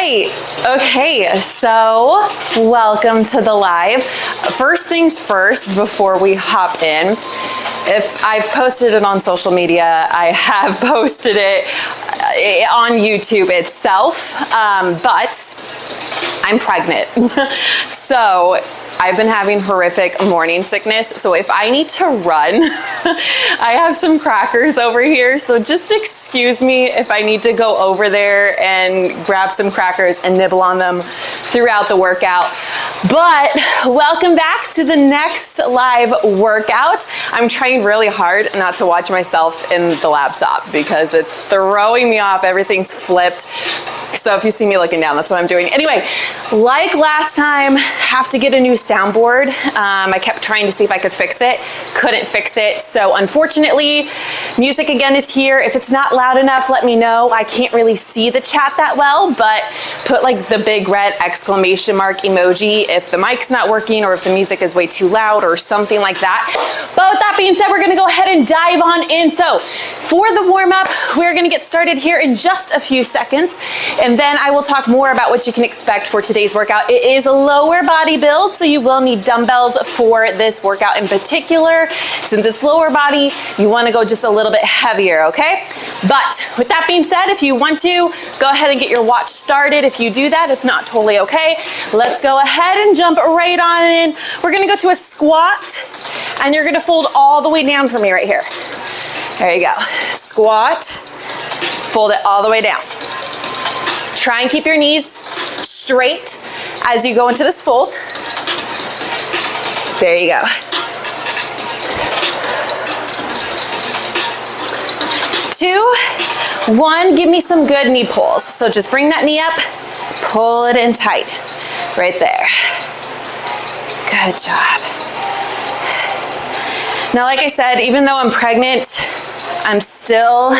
right. Okay, so welcome to the live. First things first, before we hop in, if I've posted it on social media, I have posted it on YouTube itself, but I'm pregnant. So I've been having horrific morning sickness, so if I need to run, I have some crackers over here, so just excuse me if I need to go over there and grab some crackers and nibble on them throughout the workout. But welcome back to the next live workout. I'm trying really hard not to watch myself in the laptop because it's throwing me off. Everything's flipped. So if you see me looking down, that's what I'm doing. Anyway, like last time, have to get a new soundboard. I kept trying to see if I could fix it. Couldn't fix it. So unfortunately, music again is here. If it's not loud enough, let me know. I can't really see the chat that well, but put like the big red exclamation mark emoji if the mic's not working or if the music is way too loud or something like that. But with that being said, we're gonna go ahead and dive on in. So for the warm up, we're gonna get started here in just a few seconds. And then I will talk more about what you can expect for today's workout. It is a lower body build, so you will need dumbbells for this workout in particular. Since it's lower body, you wanna go just a little bit heavier, okay? But with that being said, if you want to, go ahead and get your watch started. If you do that, if not, totally okay. Let's go ahead and jump right on in. We're gonna go to a squat, and you're gonna fold all the way down for me right here. There you go. Squat, fold it all the way down. Try and keep your knees straight as you go into this fold. There you go. 2, 1, give me some good knee pulls. So just bring that knee up, pull it in tight, right there. Good job. Now, like I said, even though I'm pregnant, I'm still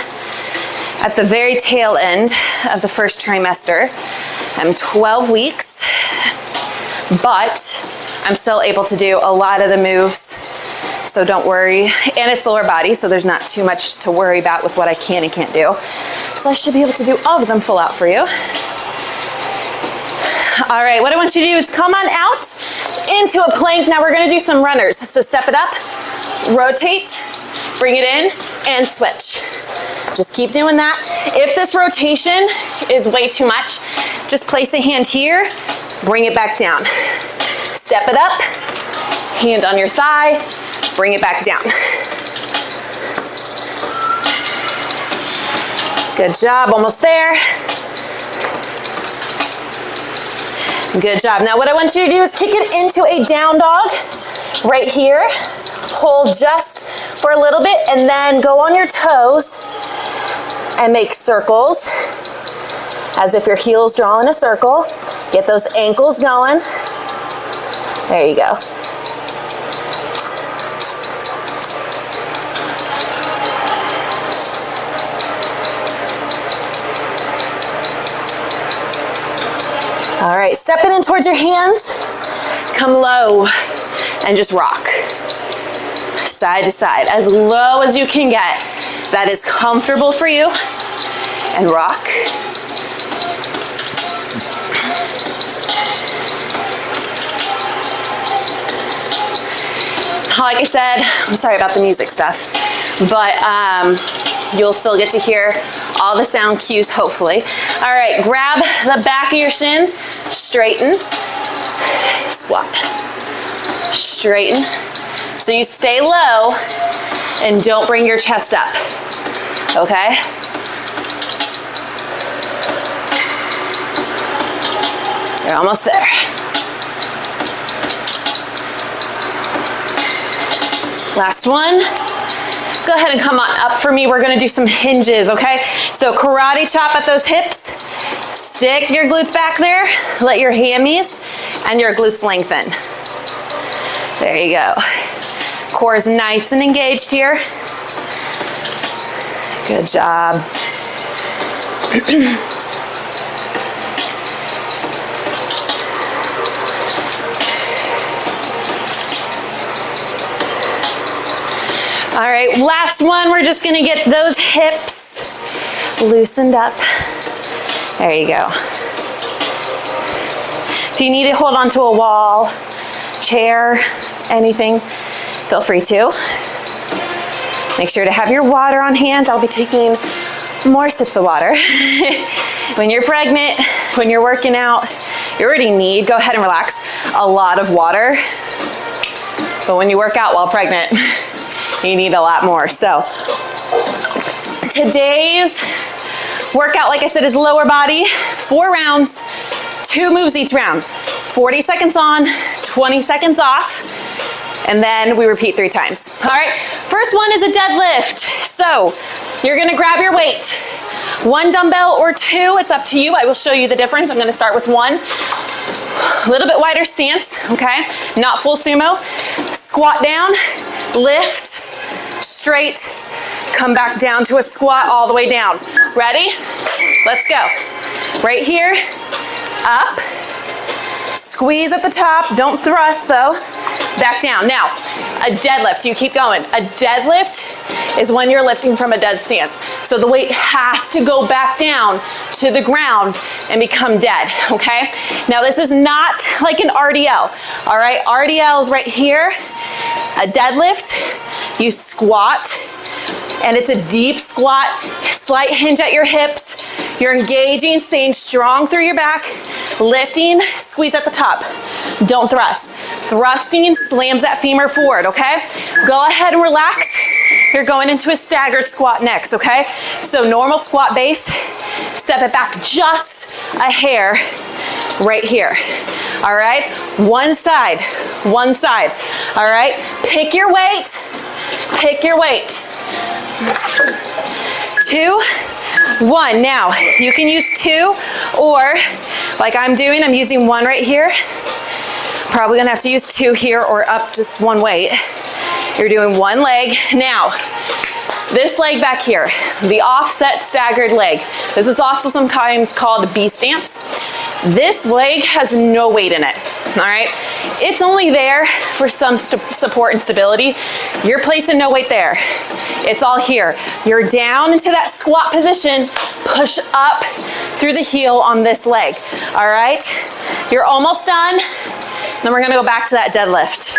at the very tail end of the first trimester. I'm 12 weeks, but I'm still able to do a lot of the moves, so don't worry. And it's lower body, so there's not too much to worry about with what I can and can't do. So I should be able to do all of them full out for you. All right, what I want you to do is come on out into a plank. Now we're gonna do some runners. So step it up, rotate, bring it in, and switch. Just keep doing that. If this rotation is way too much, just place a hand here, bring it back down. Step it up, hand on your thigh, bring it back down. Good job, almost there. Good job. Now what I want you to do is kick it into a down dog right here. Hold just for a little bit and then go on your toes and make circles as if your heels draw in a circle. Get those ankles going. There you go. All right, step it in towards your hands. Come low and just rock. Side to side, as low as you can get. That is comfortable for you. And rock. Like I said, I'm sorry about the music stuff, but you'll still get to hear all the sound cues, hopefully. All right, grab the back of your shins, straighten, squat, straighten. So you stay low and don't bring your chest up, okay? You're almost there. Last one. Go ahead and come on up for me. We're gonna do some hinges, okay? So karate chop at those hips. Stick your glutes back there. Let your hammies and your glutes lengthen. There you go. Core is nice and engaged here. Good job. All right, last one. We're just gonna get those hips loosened up. There you go. If you need to hold onto a wall, chair, anything, feel free to. Make sure to have your water on hand. I'll be taking more sips of water. When you're pregnant, when you're working out, you already need, go ahead and relax, a lot of water. But when you work out while pregnant, you need a lot more. So today's workout, like I said, is lower body, 4 rounds, 2 moves each round. 40 seconds on, 20 seconds off, and then we repeat 3 times. All right, first one is a deadlift. So you're gonna grab your weight, 1 dumbbell or 2, it's up to you. I will show you the difference. I'm gonna start with 1. A little bit wider stance, okay? Not full sumo. Squat down, lift, straight, come back down to a squat all the way down. Ready? Let's go. Right here, up, squeeze at the top, don't thrust though. Back down. Now, a deadlift, you keep going. A deadlift is when you're lifting from a dead stance. So the weight has to go back down to the ground and become dead, okay? Now this is not like an RDL, all right? RDL is right here. A deadlift, you squat, and it's a deep squat, slight hinge at your hips. You're engaging, staying strong through your back, lifting, squeeze at the top. Don't thrust. Thrusting slams that femur forward, okay? Go ahead and relax. You're going into a staggered squat next, okay? So normal squat base, step it back just a hair right here. All right? One side, all right? Pick your weight, 2, 1. Now, you can use 2, or like I'm doing, I'm using 1 right here. Probably gonna have to use 2 here or up just 1 weight. You're doing 1 leg. Now, this leg back here, the offset staggered leg. This is also sometimes called B stance. This leg has no weight in it, all right? It's only there for some support and stability. You're placing no weight there. It's all here. You're down into that squat position, push up through the heel on this leg, all right? You're almost done. Then we're gonna go back to that deadlift.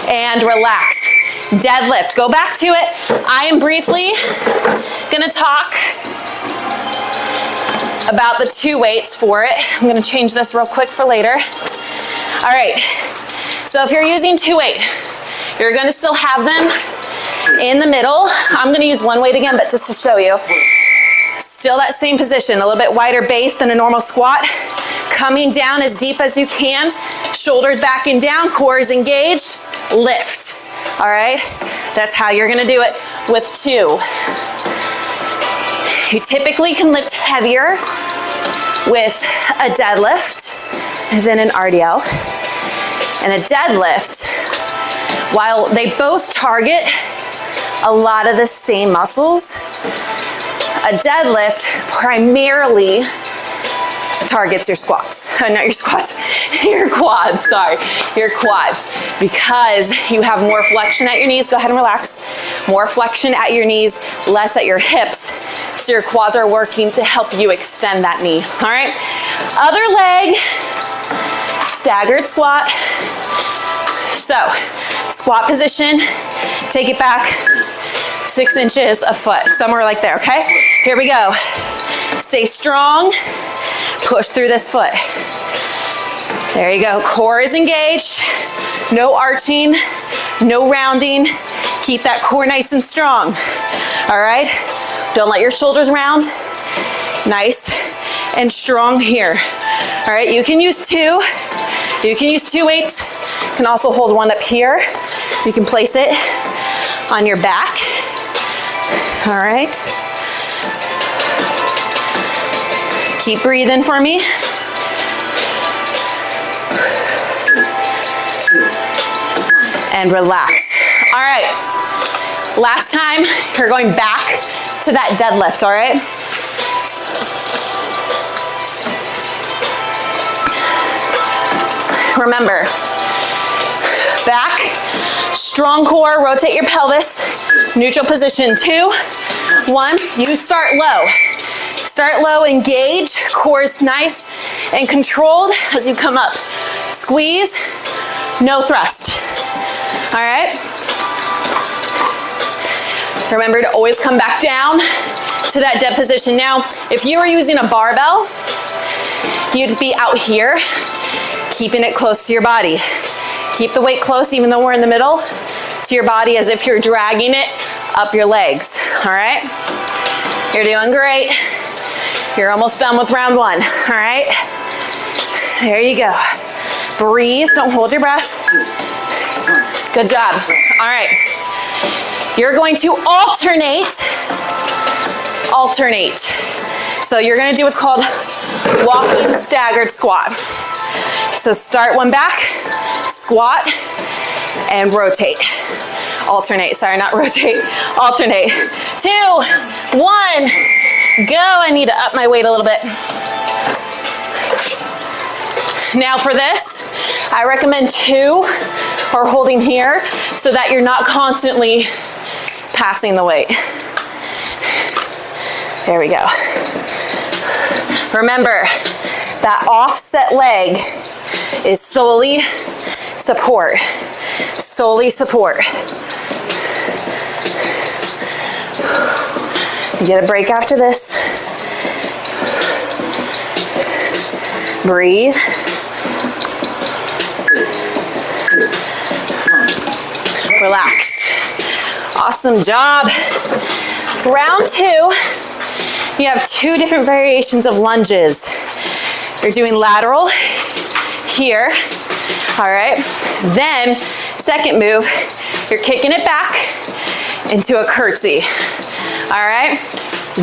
And relax. Deadlift, go back to it. I am briefly gonna talk about the 2 weights for it. I'm gonna change this real quick for later. All right, so if you're using 2 weight, you're gonna still have them in the middle. I'm gonna use 1 weight again, but just to show you. Still that same position, a little bit wider base than a normal squat. Coming down as deep as you can. Shoulders back and down, core is engaged. Lift, all right? That's how you're gonna do it with 2. You typically can lift heavier with a deadlift than an RDL. And a deadlift, while they both target a lot of the same muscles, a deadlift primarily targets your squats. Not your squats, your quads, sorry. Your quads, because you have more flexion at your knees. Go ahead and relax. More flexion at your knees, less at your hips. So your quads are working to help you extend that knee, all right? Other leg, staggered squat. So, squat position, take it back 6 inches a foot, somewhere like there, okay? Here we go. Stay strong, push through this foot. There you go, core is engaged, no arching, no rounding. Keep that core nice and strong, all right? Don't let your shoulders round. Nice and strong here. All right, you can use 2. You can use 2 weights. You can also hold 1 up here. You can place it on your back. All right. Keep breathing for me. And relax. All right. Last time, you're going back to that deadlift, all right? Remember, back, strong core, rotate your pelvis, neutral position, 2, 1, you start low. Start low, engage, core is nice and controlled as you come up. Squeeze, no thrust. All right? Remember to always come back down to that dead position. Now, if you were using a barbell, you'd be out here, keeping it close to your body. Keep the weight close, even though we're in the middle, to your body as if you're dragging it up your legs, all right? You're doing great. You're almost done with round one, all right? There you go. Breathe, don't hold your breath. Good job, all right. You're going to alternate. So you're gonna do what's called walking staggered squat. So start one back, squat, and rotate. Alternate, sorry, not rotate, alternate. 2, 1, go. I need to up my weight a little bit. Now for this, I recommend 2 or holding here so that you're not constantly passing the weight. There we go. Remember, that offset leg is solely support. Solely support. You get a break after this. Breathe. Relax. Awesome job. Round 2, you have 2 different variations of lunges. You're doing lateral here, all right? Then, second move, you're kicking it back into a curtsy, all right?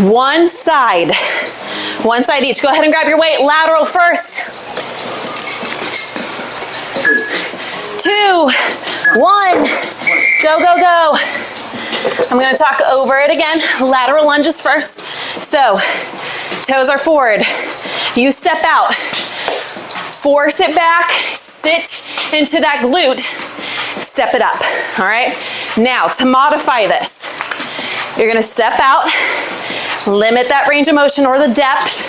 One side each. Go ahead and grab your weight, lateral first. 2, 1, go, go, go. I'm gonna talk over it again. Lateral lunges first. So, toes are forward. You step out. Force it back, sit into that glute, step it up, all right? Now, to modify this, you're gonna step out, limit that range of motion or the depth,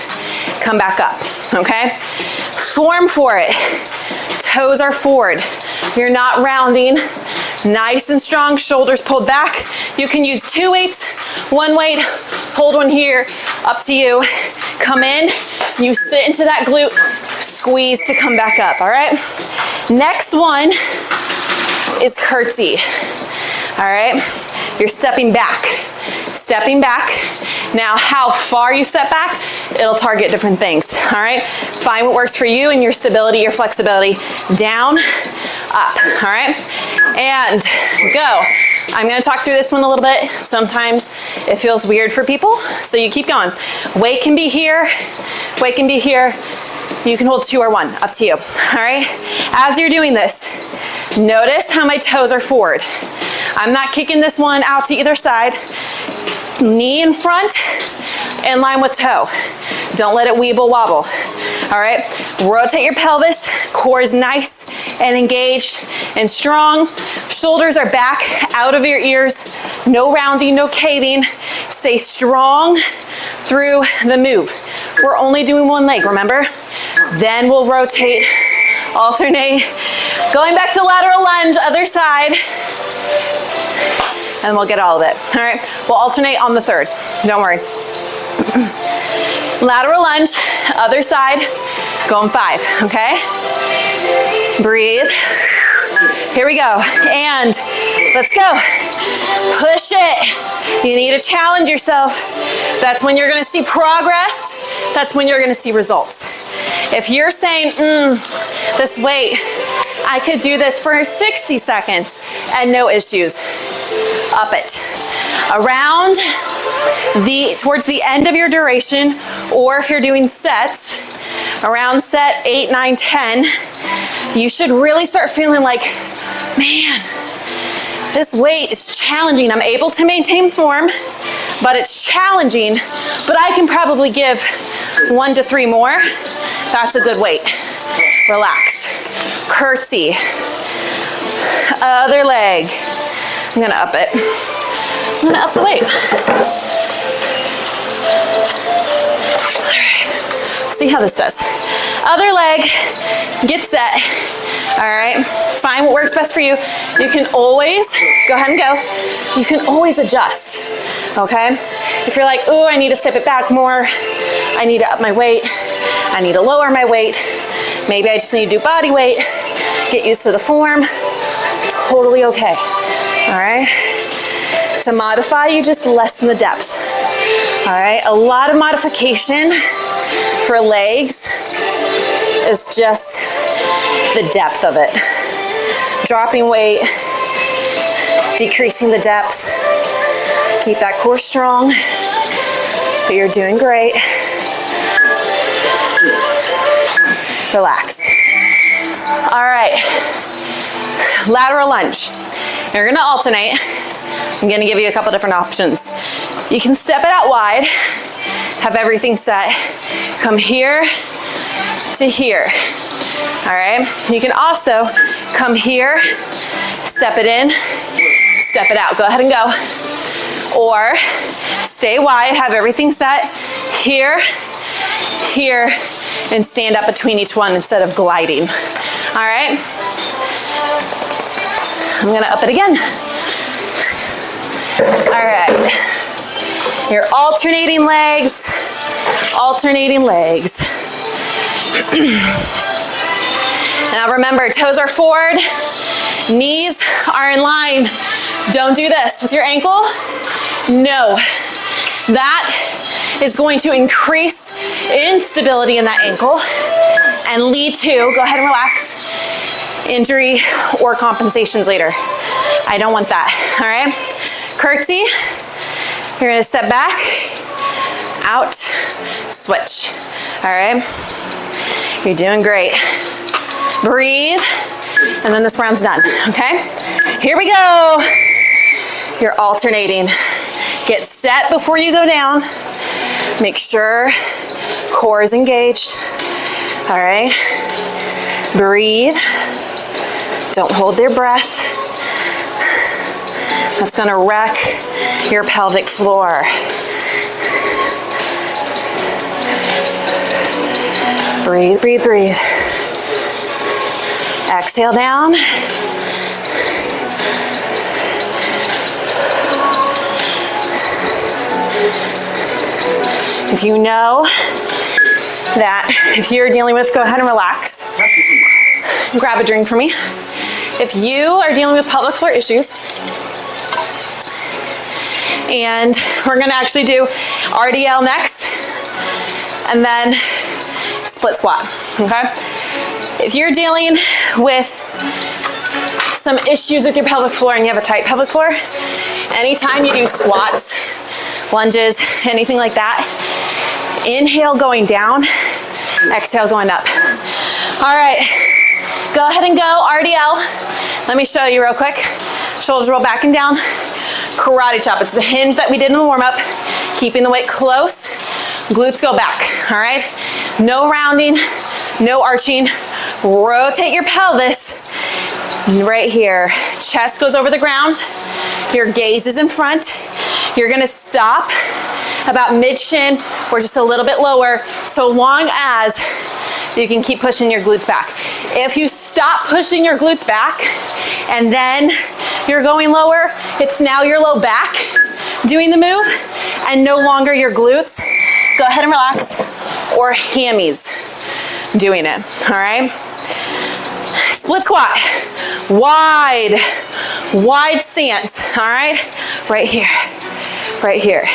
come back up, okay? Form for it. Toes are forward. You're not rounding. Nice and strong, shoulders pulled back. You can use 2 weights, 1 weight, hold one here, up to you. Come in, you sit into that glute, squeeze to come back up, all right? Next one is curtsy, all right? You're stepping back. Now, how far you step back, it'll target different things, all right? Find what works for you and your stability, your flexibility. Down, up, all right? And go. I'm gonna talk through this one a little bit. Sometimes it feels weird for people, so you keep going. Weight can be here, weight can be here. You can hold 2 or 1, up to you, all right? As you're doing this, notice how my toes are forward. I'm not kicking this one out to either side. Knee in front, in line with toe. Don't let it weeble wobble, all right? Rotate your pelvis, core is nice and engaged and strong. Shoulders are back out of your ears. No rounding, no caving. Stay strong through the move. We're only doing 1 leg, remember? Then we'll rotate, alternate. Going back to lateral lunge, other side. And we'll get all of it, all right? We'll alternate on the 3rd, don't worry. Lateral lunge, other side, going 5, okay? Breathe. Here we go, and let's go. Push it. You need to challenge yourself. That's when you're gonna see progress. That's when you're gonna see results. If you're saying, this weight, I could do this for 60 seconds and no issues, up it. Around towards the end of your duration, or if you're doing sets, around set 8, 9, 10, you should really start feeling like, man, this weight is challenging. I'm able to maintain form, but it's challenging, but I can probably give 1 to 3 more. That's a good weight. Relax. Curtsy. Other leg. I'm gonna up it. I'm gonna up the weight. All right, see how this does. Other leg, get set. All right, find what works best for you. You can always, go ahead and go. You can always adjust, okay? If you're like, ooh, I need to step it back more. I need to up my weight. I need to lower my weight. Maybe I just need to do body weight. Get used to the form. Totally okay, all right? To modify, you just lessen the depth. All right, a lot of modification for legs is just the depth of it. Dropping weight, decreasing the depth. Keep that core strong, but you're doing great. Relax. All right, lateral lunge. You're gonna alternate. I'm gonna give you a couple different options. You can step it out wide, have everything set. Come here to here, all right? You can also come here, step it in, step it out. Go ahead and go. Or stay wide, have everything set here, here, and stand up between each one instead of gliding, all right? I'm gonna up it again. All right, you're alternating legs, alternating legs. Now remember, toes are forward, knees are in line. Don't do this with your ankle. No, that is going to increase instability in that ankle and lead to, go ahead and relax, injury or compensations later. I don't want that, all right? Curtsey, you're gonna step back, out, switch, all right? You're doing great. Breathe, and then this round's done, okay? Here we go. You're alternating. Get set before you go down. Make sure core is engaged, all right? Breathe. Don't hold your breath. That's gonna wreck your pelvic floor. Breathe, breathe, breathe. Exhale down. If you know that if you're dealing with, go ahead and relax. Grab a drink for me. If you are dealing with pelvic floor issues, and we're gonna actually do RDL next, and then split squat, okay? If you're dealing with some issues with your pelvic floor and you have a tight pelvic floor, anytime you do squats, lunges, anything like that, inhale going down, exhale going up. All right, go ahead and go RDL. Let me show you real quick. Shoulders roll back and down. Karate chop, it's the hinge that we did in the warm-up. Keeping the weight close, glutes go back, all right? No rounding, no arching. Rotate your pelvis right here. Chest goes over the ground. Your gaze is in front. You're gonna stop about mid-shin or just a little bit lower, so long as you can keep pushing your glutes back. If you stop pushing your glutes back and then you're going lower, it's now your low back doing the move and no longer your glutes. Go ahead and relax, or hammies doing it, all right? Split squat, wide stance, all right? Right here, right here.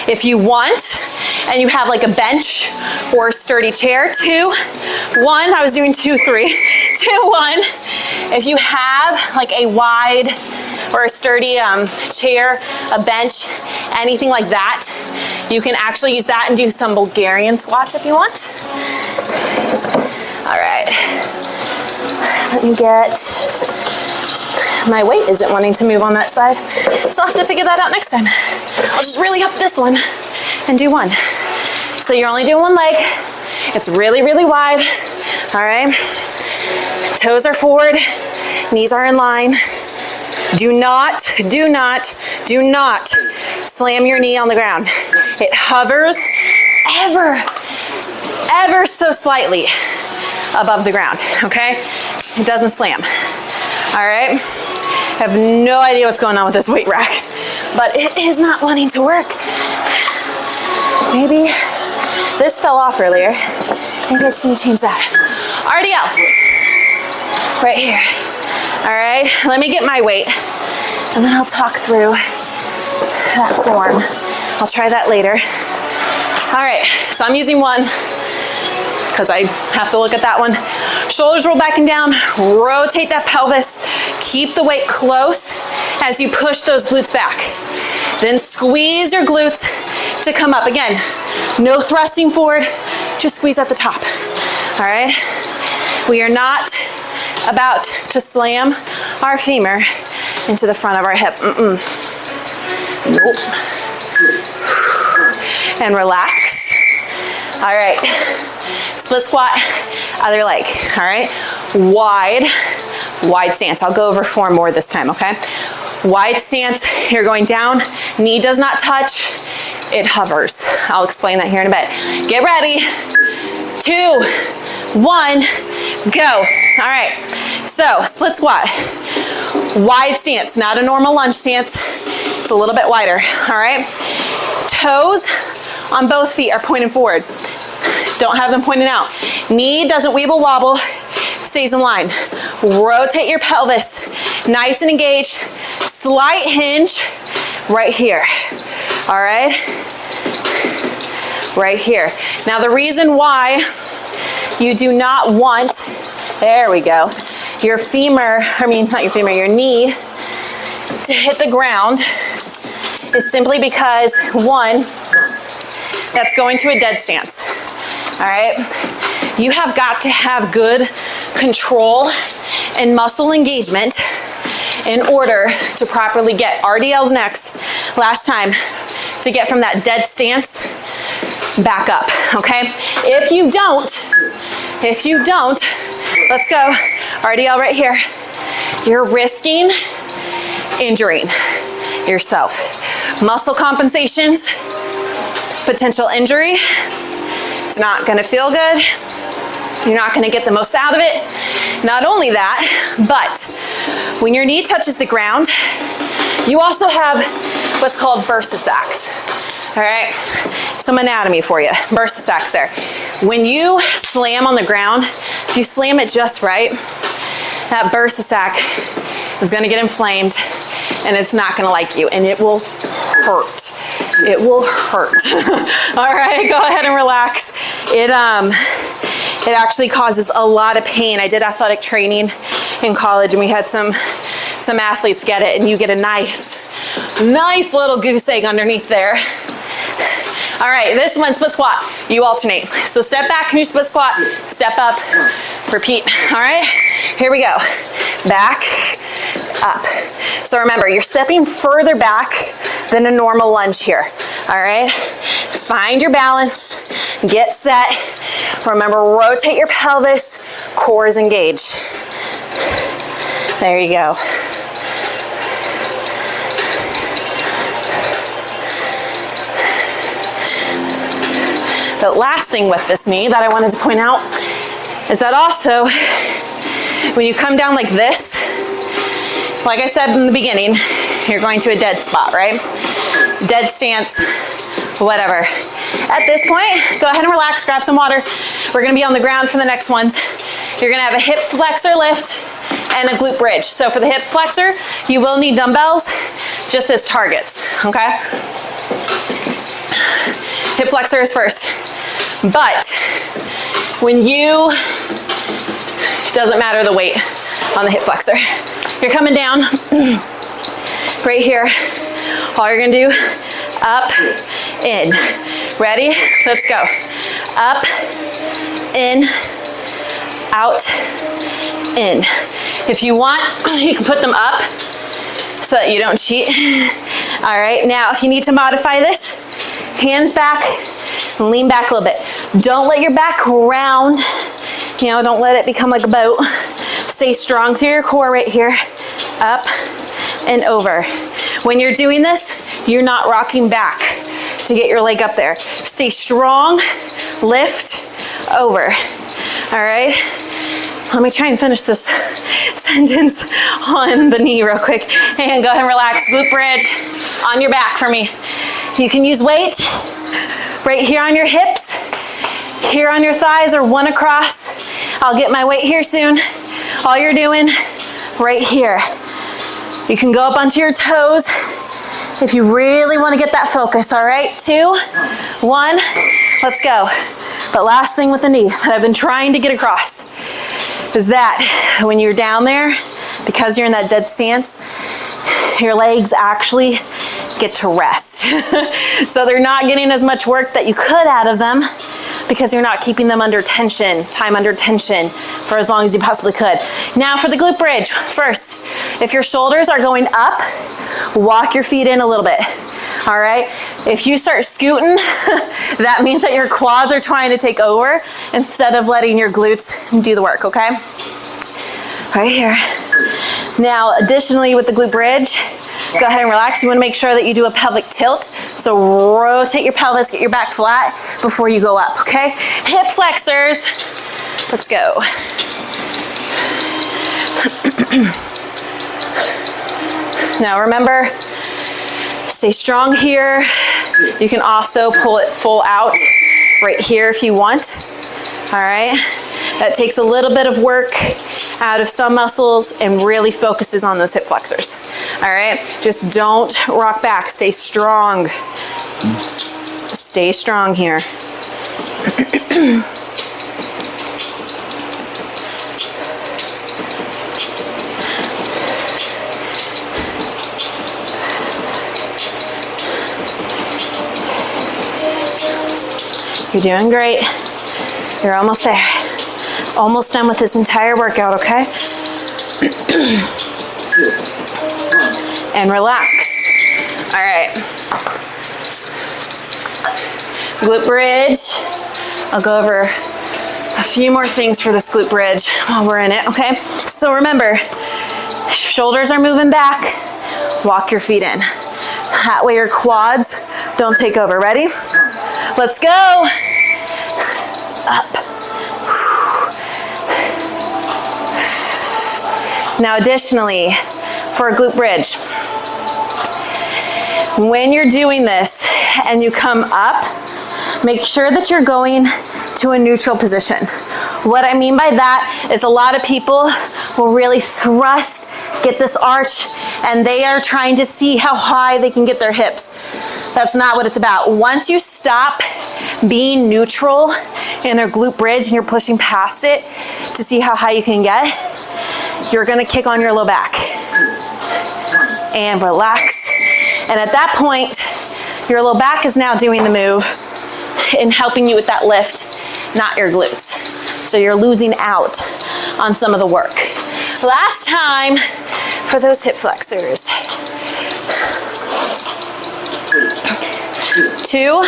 If you want, and you have like a bench or a sturdy chair, 2, 1, I was doing 2, 3, 2, 1. If you have like a wide or a sturdy chair, a bench, anything like that, you can actually use that and do some Bulgarian squats if you want. All right, let me get, my weight isn't wanting to move on that side, so I'll have to figure that out next time. I'll just really up this one and do 1. So you're only doing 1 leg. It's really, really wide, all right? Toes are forward, knees are in line. Do not slam your knee on the ground. It hovers ever so slightly above the ground, okay? It doesn't slam, all right? I have no idea what's going on with this weight rack, but it is not wanting to work. Maybe this fell off earlier. Maybe I just need to change that. RDL, right here. All right, let me get my weight, and then I'll talk through that form. I'll try that later. All right, so I'm using one because I have to look at that one. Shoulders roll back and down, rotate that pelvis, keep the weight close as you push those glutes back. Then squeeze your glutes to come up. Again, no thrusting forward, just squeeze at the top, all right? We are not about to slam our femur into the front of our hip. Nope. And relax. All right, split squat, other leg, all right? Wide stance. I'll go over 4 more this time, okay? Wide stance, you're going down, knee does not touch, it hovers. I'll explain that here in a bit. Get ready, 2, 1, go. All right, so split squat, wide stance, not a normal lunge stance. It's a little bit wider, all right? Toes on both feet are pointing forward. Don't have them pointing out. Knee doesn't weeble wobble, stays in line. Rotate your pelvis, nice and engaged. Slight hinge right here, all right? Right here. Now the reason why you do not want, there we go, your your knee to hit the ground is simply because, 1, that's going to a dead stance, all right? You have got to have good control and muscle engagement in order to properly get RDLs next, last time, to get from that dead stance back up, okay? If you don't, let's go, RDL right here, you're risking injuring yourself. Muscle compensations, potential injury, it's not gonna feel good, you're not gonna get the most out of it. Not only that, but when your knee touches the ground, you also have what's called bursa sacs, all right? Some anatomy for you, bursa sacs there. When you slam on the ground, if you slam it just right, that bursa sac is gonna get inflamed and it's not gonna like you, and it will hurt. It will hurt. All right, go ahead and relax. It actually causes a lot of pain. I did athletic training in college, and we had some athletes get it, and you get a nice little goose egg underneath there. All right, this one, split squat, you alternate. So step back in your split squat, step up, repeat, all right? Here we go, back, up. So remember, you're stepping further back than a normal lunge here, all right? Find your balance, get set. Remember, rotate your pelvis, core is engaged. There you go. The last thing with this knee that I wanted to point out is that also, when you come down like this, like I said in the beginning, you're going to a dead spot, right? Dead stance, whatever. At this point, go ahead and relax, grab some water. We're gonna be on the ground for the next ones. You're gonna have a hip flexor lift and a glute bridge. So for the hip flexor, you will need dumbbells just as targets, okay? Hip flexor is first. But when you, doesn't matter the weight on the hip flexor. You're coming down right here. All you're gonna do, up, in. Ready? Let's go. Up, in, out, in. If you want, you can put them up so that you don't cheat. All right, now if you need to modify this, hands back, lean back a little bit. Don't let your back round, don't let it become like a boat. Stay strong through your core right here. Up and over. When you're doing this, you're not rocking back to get your leg up there. Stay strong, lift, over. All right, let me try and finish this sentence on the knee real quick. And go ahead and relax, glute bridge on your back for me. You can use weight right here on your hips, here on your thighs, or one across. I'll get my weight here soon. All you're doing right here. You can go up onto your toes if you really want to get that focus. All right, 2, 1, let's go. But last thing with the knee that I've been trying to get across is that when you're down there, because you're in that dead stance, your legs actually get to rest. So they're not getting as much work that you could out of them because you're not keeping them under tension, time under tension for as long as you possibly could. Now for the glute bridge, first, if your shoulders are going up, walk your feet in a little bit. All right, if you start scooting, that means that your quads are trying to take over instead of letting your glutes do the work, okay? Right here. Now, additionally with the glute bridge, go ahead and relax. You want to make sure that you do a pelvic tilt. So rotate your pelvis, get your back flat before you go up, okay? Hip flexors. Let's go. Now remember, stay strong here. You can also pull it full out right here if you want. All right, that takes a little bit of work out of some muscles and really focuses on those hip flexors. All right, just don't rock back, stay strong. Stay strong here. You're doing great. You're almost there. Almost done with this entire workout, okay? And relax. All right. Glute bridge. I'll go over a few more things for this glute bridge while we're in it, okay? So remember, shoulders are moving back, walk your feet in. That way your quads don't take over. Ready? Let's go. Up. Now additionally, for a glute bridge, when you're doing this and you come up, make sure that you're going to a neutral position. What I mean by that is a lot of people will really thrust, get this arch, and they are trying to see how high they can get their hips. That's not what it's about. Once you stop being neutral in a glute bridge and you're pushing past it to see how high you can get, you're gonna kick on your low back and relax. And at that point, your low back is now doing the move and helping you with that lift, not your glutes. So you're losing out on some of the work. Last time for those hip flexors. 2,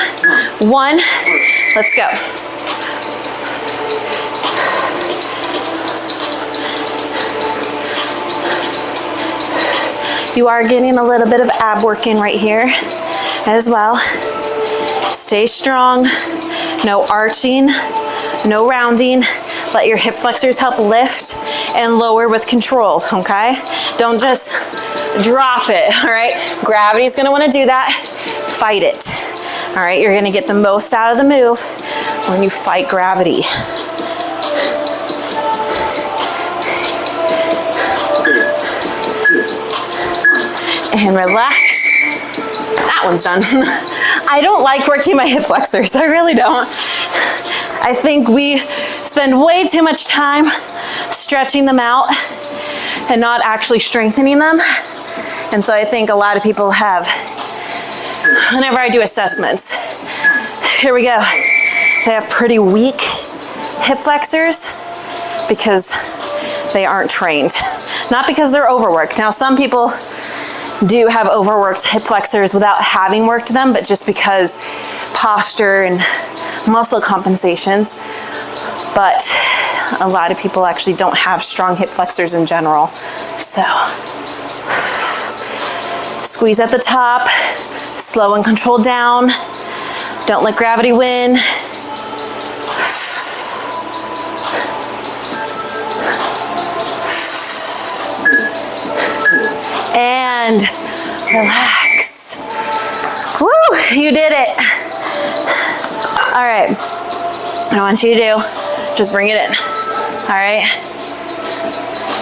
1, let's go. You are getting a little bit of ab work in right here as well. Stay strong, no arching, no rounding. Let your hip flexors help lift and lower with control, okay? Don't just drop it, all right? Gravity's gonna wanna do that. Fight it, all right? You're gonna get the most out of the move when you fight gravity. And relax. That one's done. I don't like working my hip flexors, I really don't. I think we spend way too much time stretching them out and not actually strengthening them. And so I think a lot of people have, whenever I do assessments, here we go, they have pretty weak hip flexors because they aren't trained, not because they're overworked. Now some people do have overworked hip flexors without having worked them, but just because posture and muscle compensations. But a lot of people actually don't have strong hip flexors in general. So squeeze at the top, slow and controlled down, Don't let gravity win. And relax. Woo, you did it. All right, I want you to do, just bring it in. All right,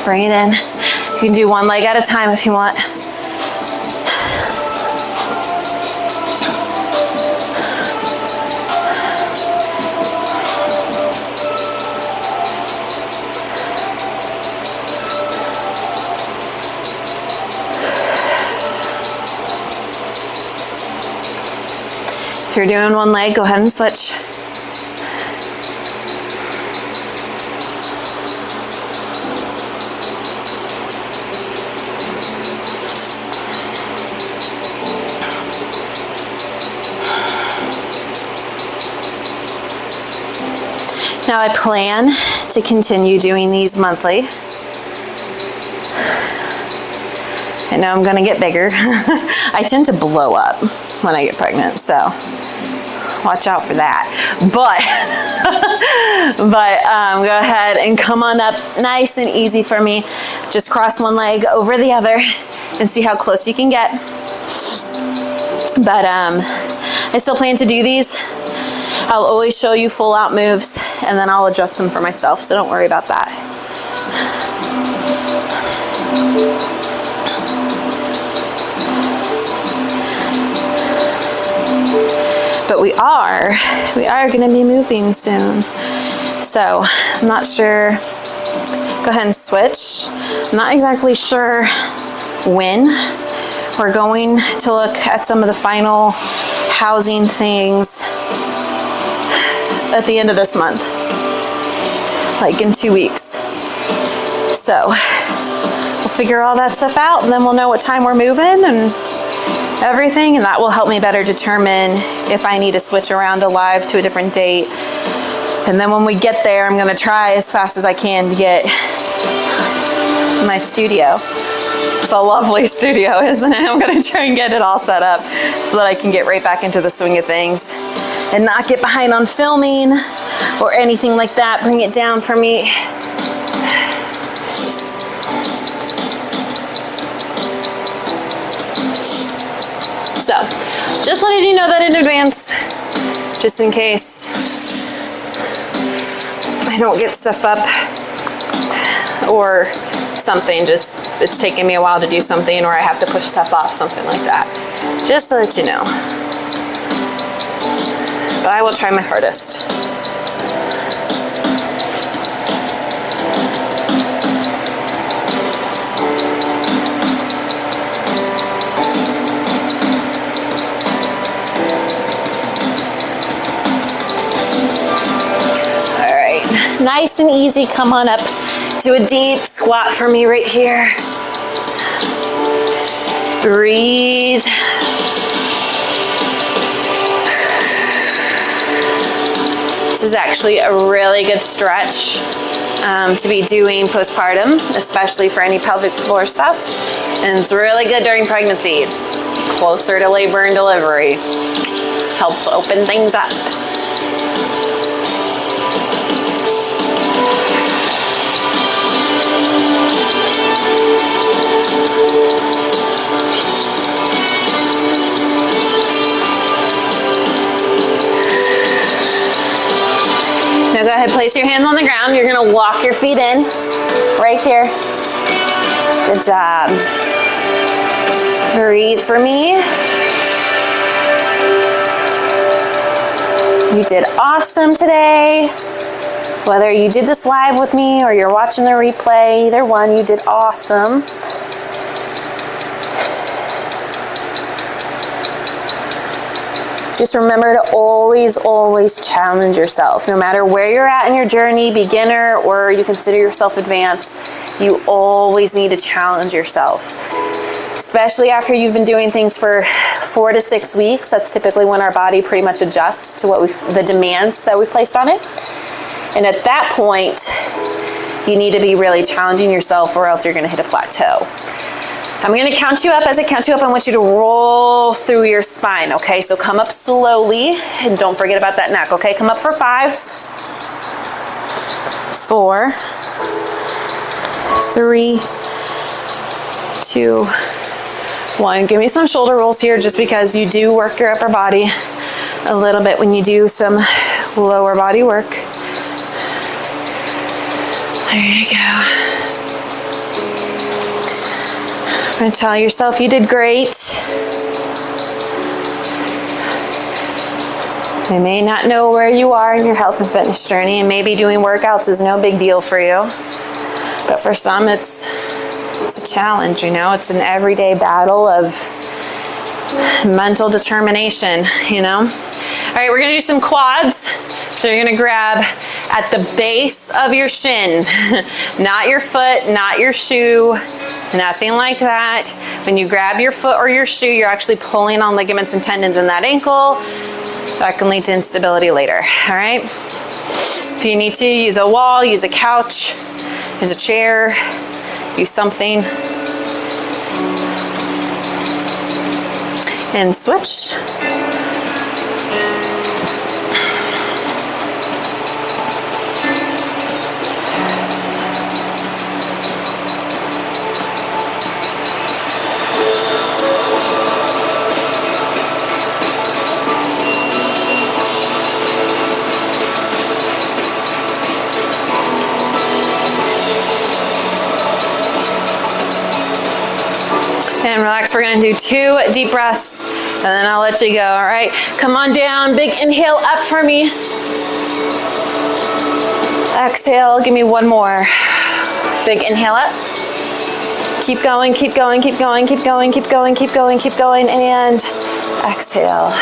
bring it in. You can do one leg at a time if you want. If you're doing one leg, go ahead and switch. Now I plan to continue doing these monthly. I know I'm gonna get bigger. I tend to blow up when I get pregnant, so watch out for that. But, go ahead and come on up nice and easy for me. Just cross one leg over the other and see how close you can get. But I still plan to do these. I'll always show you full out moves and then I'll adjust them for myself, so don't worry about that. But we are going to be moving soon. So I'm not sure. Go ahead and switch. I'm not exactly sure when. We're going to look at some of the final housing things at the end of this month, like in 2 weeks. So we'll figure all that stuff out and then we'll know what time we're moving and everything, and that will help me better determine if I need to switch around a live to a different date. And then when we get there, I'm gonna try as fast as I can to get my studio. It's a lovely studio, isn't it? I'm gonna try and get it all set up so that I can get right back into the swing of things and not get behind on filming or anything like that. Bring it down for me. So, just letting you know that in advance, just in case I don't get stuff up or something, just it's taking me a while to do something or I have to push stuff off, something like that. Just so that you know. But I will try my hardest. Nice and easy, come on up to a deep squat for me right here. Breathe. This is actually a really good stretch to be doing postpartum, especially for any pelvic floor stuff. And it's really good during pregnancy, closer to labor and delivery. Helps open things up. Now go ahead, place your hands on the ground. You're gonna walk your feet in, right here. Good job. Breathe for me. You did awesome today. Whether you did this live with me or you're watching the replay, either one, you did awesome. Just remember to always, always challenge yourself. No matter where you're at in your journey, beginner or you consider yourself advanced, you always need to challenge yourself. Especially after you've been doing things for 4 to 6 weeks. That's typically when our body pretty much adjusts to what the demands that we've placed on it. And at that point, you need to be really challenging yourself or else you're gonna hit a plateau. I'm gonna count you up. As I count you up, I want you to roll through your spine, okay? So come up slowly, and don't forget about that neck, okay? Come up for 5, 4, 3, 2, 1. Give me some shoulder rolls here just because you do work your upper body a little bit when you do some lower body work. There you go. And tell yourself you did great. You may not know where you are in your health and fitness journey, and maybe doing workouts is no big deal for you. But for some, it's a challenge, you know? It's an everyday battle of mental determination, you know? All right, we're gonna do some quads. So you're gonna grab at the base of your shin, not your foot, not your shoe, nothing like that. When you grab your foot or your shoe, you're actually pulling on ligaments and tendons in that ankle. That can lead to instability later, all right? If you need to, use a wall, use a couch, use a chair, use something. And switch. And relax, we're gonna do 2 deep breaths and then I'll let you go, all right? Come on down, big inhale up for me. Exhale, give me 1 more. Big inhale up. Keep going, keep going, keep going, keep going, keep going, keep going, keep going, and exhale.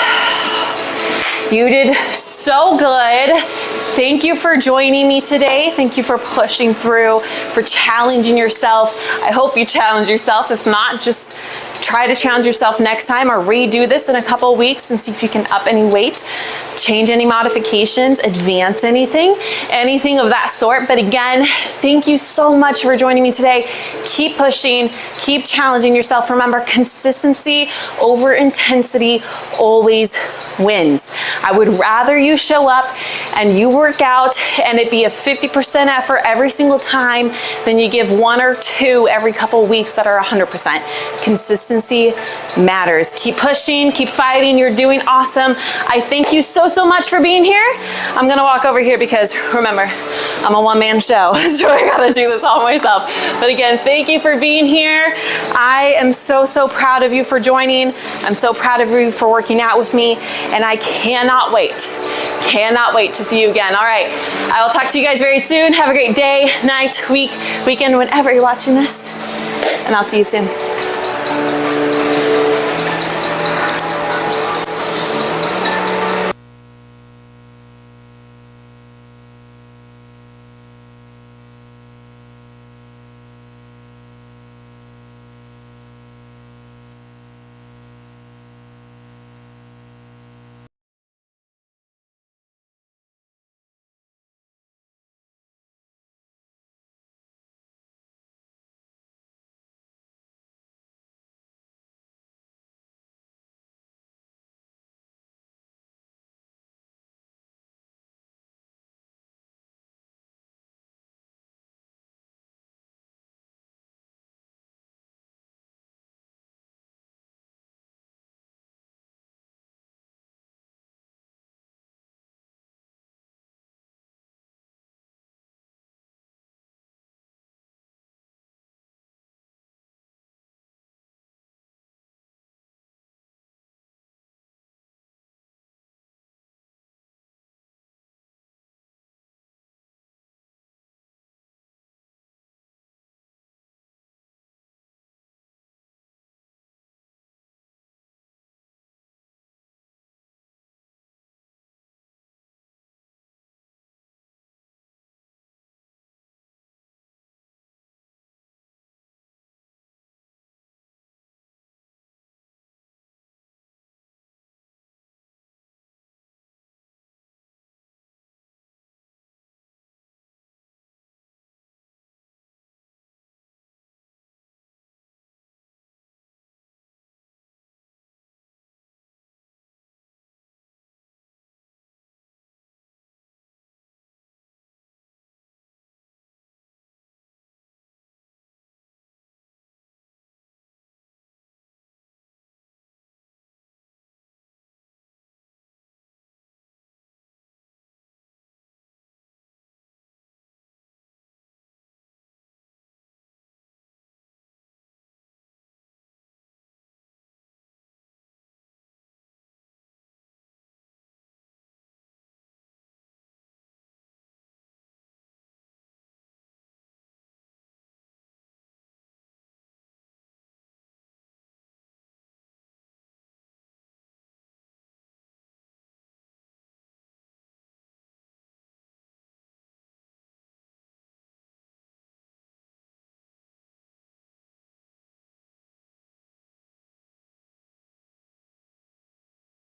You did so good. Thank you for joining me today. Thank you for pushing through, for challenging yourself. I hope you challenge yourself. If not, just try to challenge yourself next time or redo this in a couple of weeks and see if you can up any weight, change any modifications, advance anything of that sort. But again, thank you so much for joining me today. Keep pushing, keep challenging yourself. Remember, consistency over intensity always wins. I would rather you show up and you work out and it be a 50% effort every single time than you give 1 or 2 every couple weeks that are 100%. Consistency matters. Keep pushing, keep fighting. You're doing awesome. I thank you so much for being here. I'm gonna walk over here because remember, I'm a one-man show, so I gotta do this all myself. But again, thank you for being here. I am so proud of you for joining. I'm so proud of you for working out with me, and I cannot wait to see you again. All right, I will talk to you guys very soon. Have a great day, night, week, weekend, whenever you're watching this, and I'll see you soon.